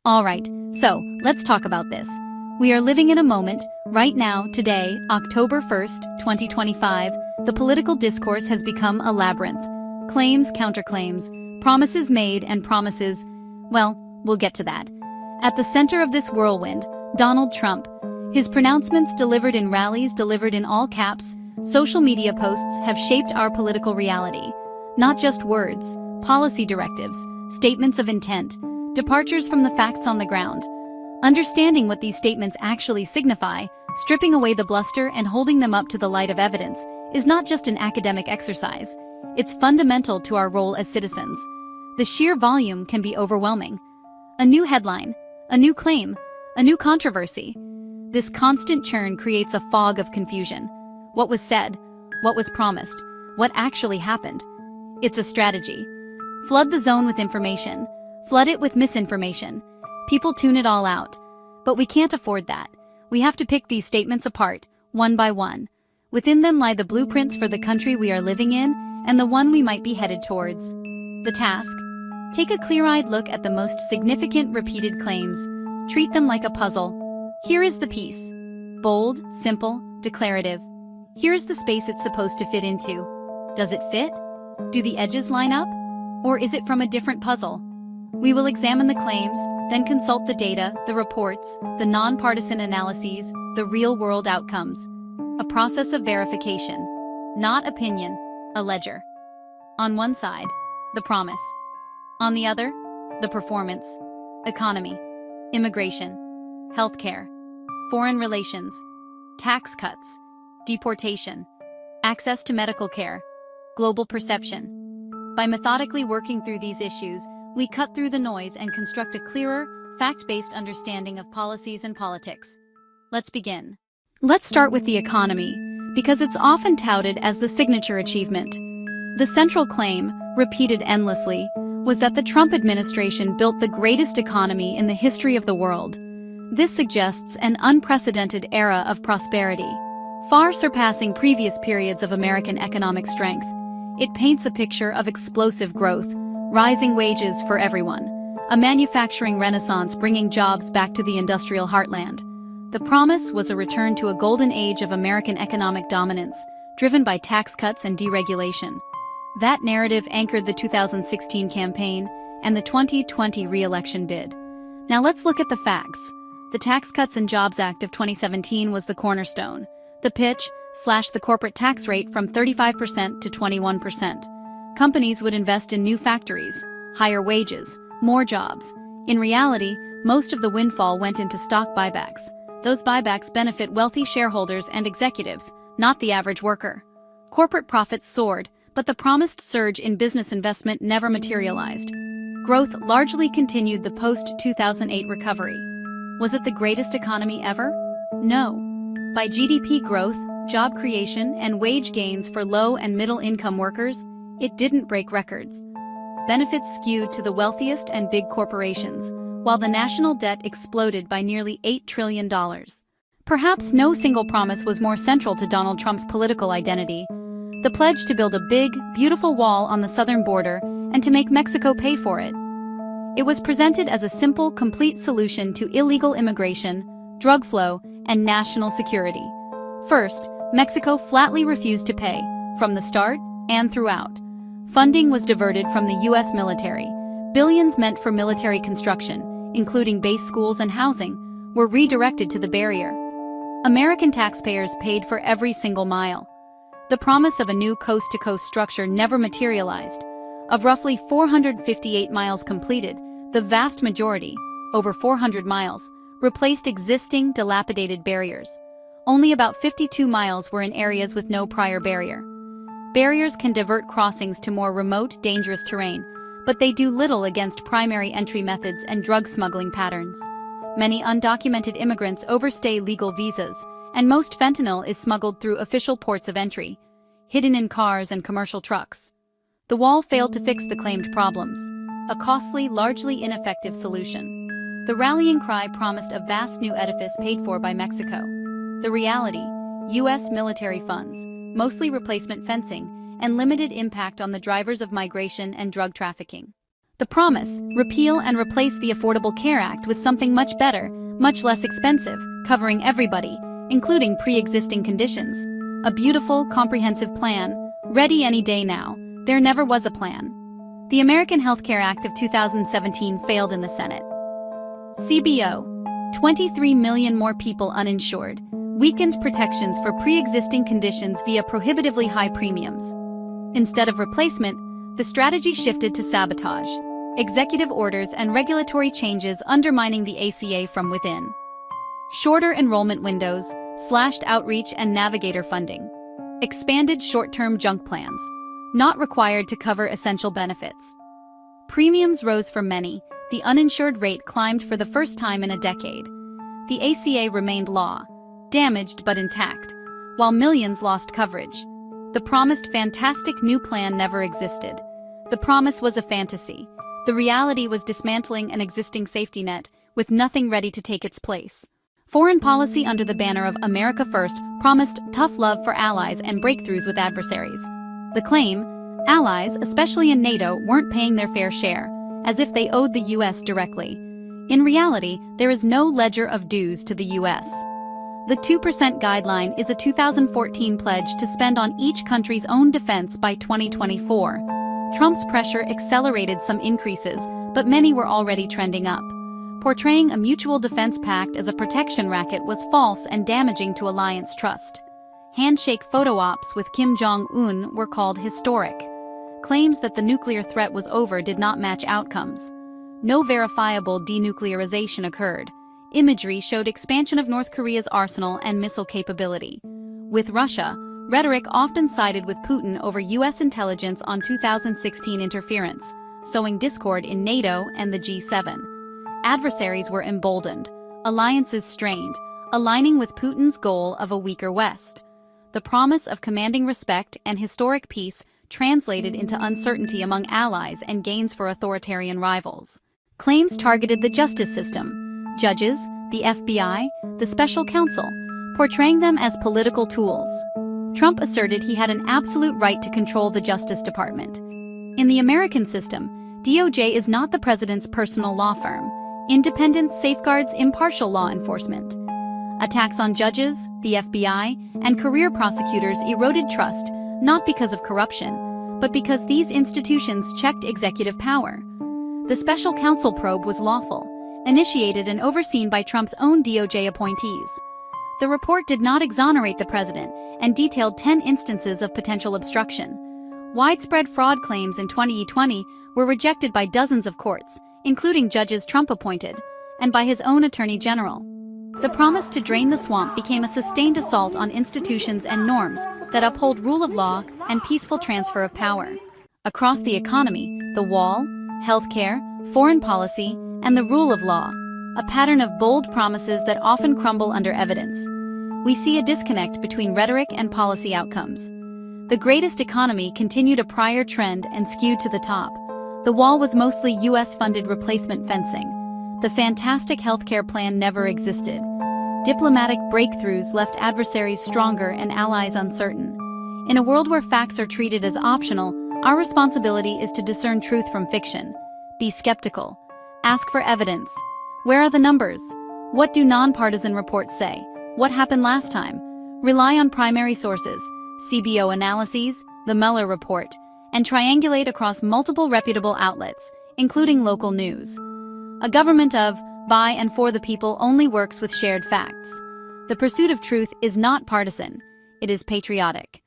Alright, so let's talk about this. We are living in a moment, right now, today, October 1st, 2025, the political discourse has become a labyrinth. Claims, counterclaims, promises made and promises, well, we'll get to that. At the center of this whirlwind, Donald Trump. His pronouncements delivered in rallies, delivered in all caps, social media posts have shaped our political reality. Not just words, policy directives, statements of intent, departures from the facts on the ground. Understanding what these statements actually signify, stripping away the bluster and holding them up to the light of evidence, is not just an academic exercise. It's fundamental to our role as citizens. The sheer volume can be overwhelming. A new headline, a new claim, a new controversy. This constant churn creates a fog of confusion. What was said? What was promised? What actually happened? It's a strategy. Flood the zone with information. Flood it with misinformation. People tune it all out. But we can't afford that. We have to pick these statements apart, one by one. Within them lie the blueprints for the country we are living in and the one we might be headed towards. The task? Take a clear-eyed look at the most significant repeated claims. Treat them like a puzzle. Here is the piece. Bold, simple, declarative. Here's the space it's supposed to fit into. Does it fit? Do the edges line up? Or is it from a different puzzle? We will examine the claims, then consult the data, the reports, the nonpartisan analyses, the real-world outcomes. A process of verification, not opinion, a ledger. On one side, the promise. On the other, the performance. Economy, immigration, healthcare, foreign relations, tax cuts, deportation, access to medical care, global perception. By methodically working through these issues, we cut through the noise and construct a clearer, fact-based understanding of policies and politics. Let's begin. Let's start with the economy, because it's often touted as the signature achievement. The central claim, repeated endlessly, was that the Trump administration built the greatest economy in the history of the world. This suggests an unprecedented era of prosperity, far surpassing previous periods of American economic strength. It paints a picture of explosive growth, rising wages for everyone, a manufacturing renaissance bringing jobs back to the industrial heartland. The promise was a return to a golden age of American economic dominance, driven by tax cuts and deregulation. That narrative anchored the 2016 campaign and the 2020 re-election bid. Now let's look at the facts. The Tax Cuts and Jobs Act of 2017 was the cornerstone. The pitch slashed the corporate tax rate from 35% to 21%. Companies would invest in new factories, higher wages, more jobs. In reality, most of the windfall went into stock buybacks. Those buybacks benefit wealthy shareholders and executives, not the average worker. Corporate profits soared, but the promised surge in business investment never materialized. Growth largely continued the post-2008 recovery. Was it the greatest economy ever? No. By GDP growth, job creation, and wage gains for low and middle-income workers, it didn't break records. Benefits skewed to the wealthiest and big corporations, while the national debt exploded by nearly $8 trillion. Perhaps no single promise was more central to Donald Trump's political identity. The pledge to build a big, beautiful wall on the southern border and to make Mexico pay for it. It was presented as a simple, complete solution to illegal immigration, drug flow, and national security. First, Mexico flatly refused to pay, from the start and throughout. Funding was diverted from the U.S. military. Billions meant for military construction, including base schools and housing, were redirected to the barrier. American taxpayers paid for every single mile. The promise of a new coast-to-coast structure never materialized. Of roughly 458 miles completed, the vast majority, over 400 miles, replaced existing, dilapidated barriers. Only about 52 miles were in areas with no prior barrier. Barriers can divert crossings to more remote, dangerous terrain, but they do little against primary entry methods and drug smuggling patterns. Many undocumented immigrants overstay legal visas, and most fentanyl is smuggled through official ports of entry, hidden in cars and commercial trucks. The wall failed to fix the claimed problems, a costly, largely ineffective solution. The rallying cry promised a vast new edifice paid for by Mexico. The reality, U.S. military funds, mostly replacement fencing, and limited impact on the drivers of migration and drug trafficking. The promise: repeal and replace the Affordable Care Act with something much better, much less expensive, covering everybody, including pre-existing conditions. A beautiful, comprehensive plan, ready any day now. There never was a plan. The American Health Care Act of 2017 failed in the Senate. CBO: 23 million more people uninsured, weakened protections for pre-existing conditions via prohibitively high premiums. Instead of replacement, the strategy shifted to sabotage. Executive orders and regulatory changes undermining the ACA from within. Shorter enrollment windows, slashed outreach and navigator funding. Expanded short-term junk plans, not required to cover essential benefits. Premiums rose for many, the uninsured rate climbed for the first time in a decade. The ACA remained law, damaged but intact, while millions lost coverage. The promised fantastic new plan never existed. The promise was a fantasy. The reality was dismantling an existing safety net, with nothing ready to take its place. Foreign policy under the banner of America First promised tough love for allies and breakthroughs with adversaries. The claim: allies, especially in NATO, weren't paying their fair share, as if they owed the US directly. In reality, there is no ledger of dues to the US. The 2% guideline is a 2014 pledge to spend on each country's own defense by 2024. Trump's pressure accelerated some increases, but many were already trending up. Portraying a mutual defense pact as a protection racket was false and damaging to alliance trust. Handshake photo ops with Kim Jong-un were called historic. Claims that the nuclear threat was over did not match outcomes. No verifiable denuclearization occurred. Imagery showed expansion of North Korea's arsenal and missile capability. With Russia, rhetoric often sided with Putin over US intelligence on 2016 interference, sowing discord in NATO and the G7. Adversaries were emboldened, alliances strained, aligning with Putin's goal of a weaker West. The promise of commanding respect and historic peace translated into uncertainty among allies and gains for authoritarian rivals. Claims targeted the justice system, judges, the FBI, the special counsel, portraying them as political tools. Trump asserted he had an absolute right to control the Justice Department. In the American system, DOJ is not the president's personal law firm. Independence safeguards impartial law enforcement. Attacks on judges, the FBI, and career prosecutors eroded trust, not because of corruption, but because these institutions checked executive power. The special counsel probe was lawful, initiated and overseen by Trump's own DOJ appointees. The report did not exonerate the president and detailed 10 instances of potential obstruction. Widespread fraud claims in 2020 were rejected by dozens of courts, including judges Trump appointed, and by his own attorney general. The promise to drain the swamp became a sustained assault on institutions and norms that uphold rule of law and peaceful transfer of power. Across the economy, the wall, healthcare, foreign policy, and the rule of law, a pattern of bold promises that often crumble under evidence. We see a disconnect between rhetoric and policy outcomes. The greatest economy continued a prior trend and skewed to the top. The wall was mostly US-funded replacement fencing. The fantastic healthcare plan never existed. Diplomatic breakthroughs left adversaries stronger and allies uncertain. In a world where facts are treated as optional, our responsibility is to discern truth from fiction. Be skeptical. Ask for evidence. Where are the numbers? What do nonpartisan reports say? What happened last time? Rely on primary sources, CBO analyses, the Mueller report, and triangulate across multiple reputable outlets, including local news. A government of, by and for the people only works with shared facts. The pursuit of truth is not partisan, it is patriotic.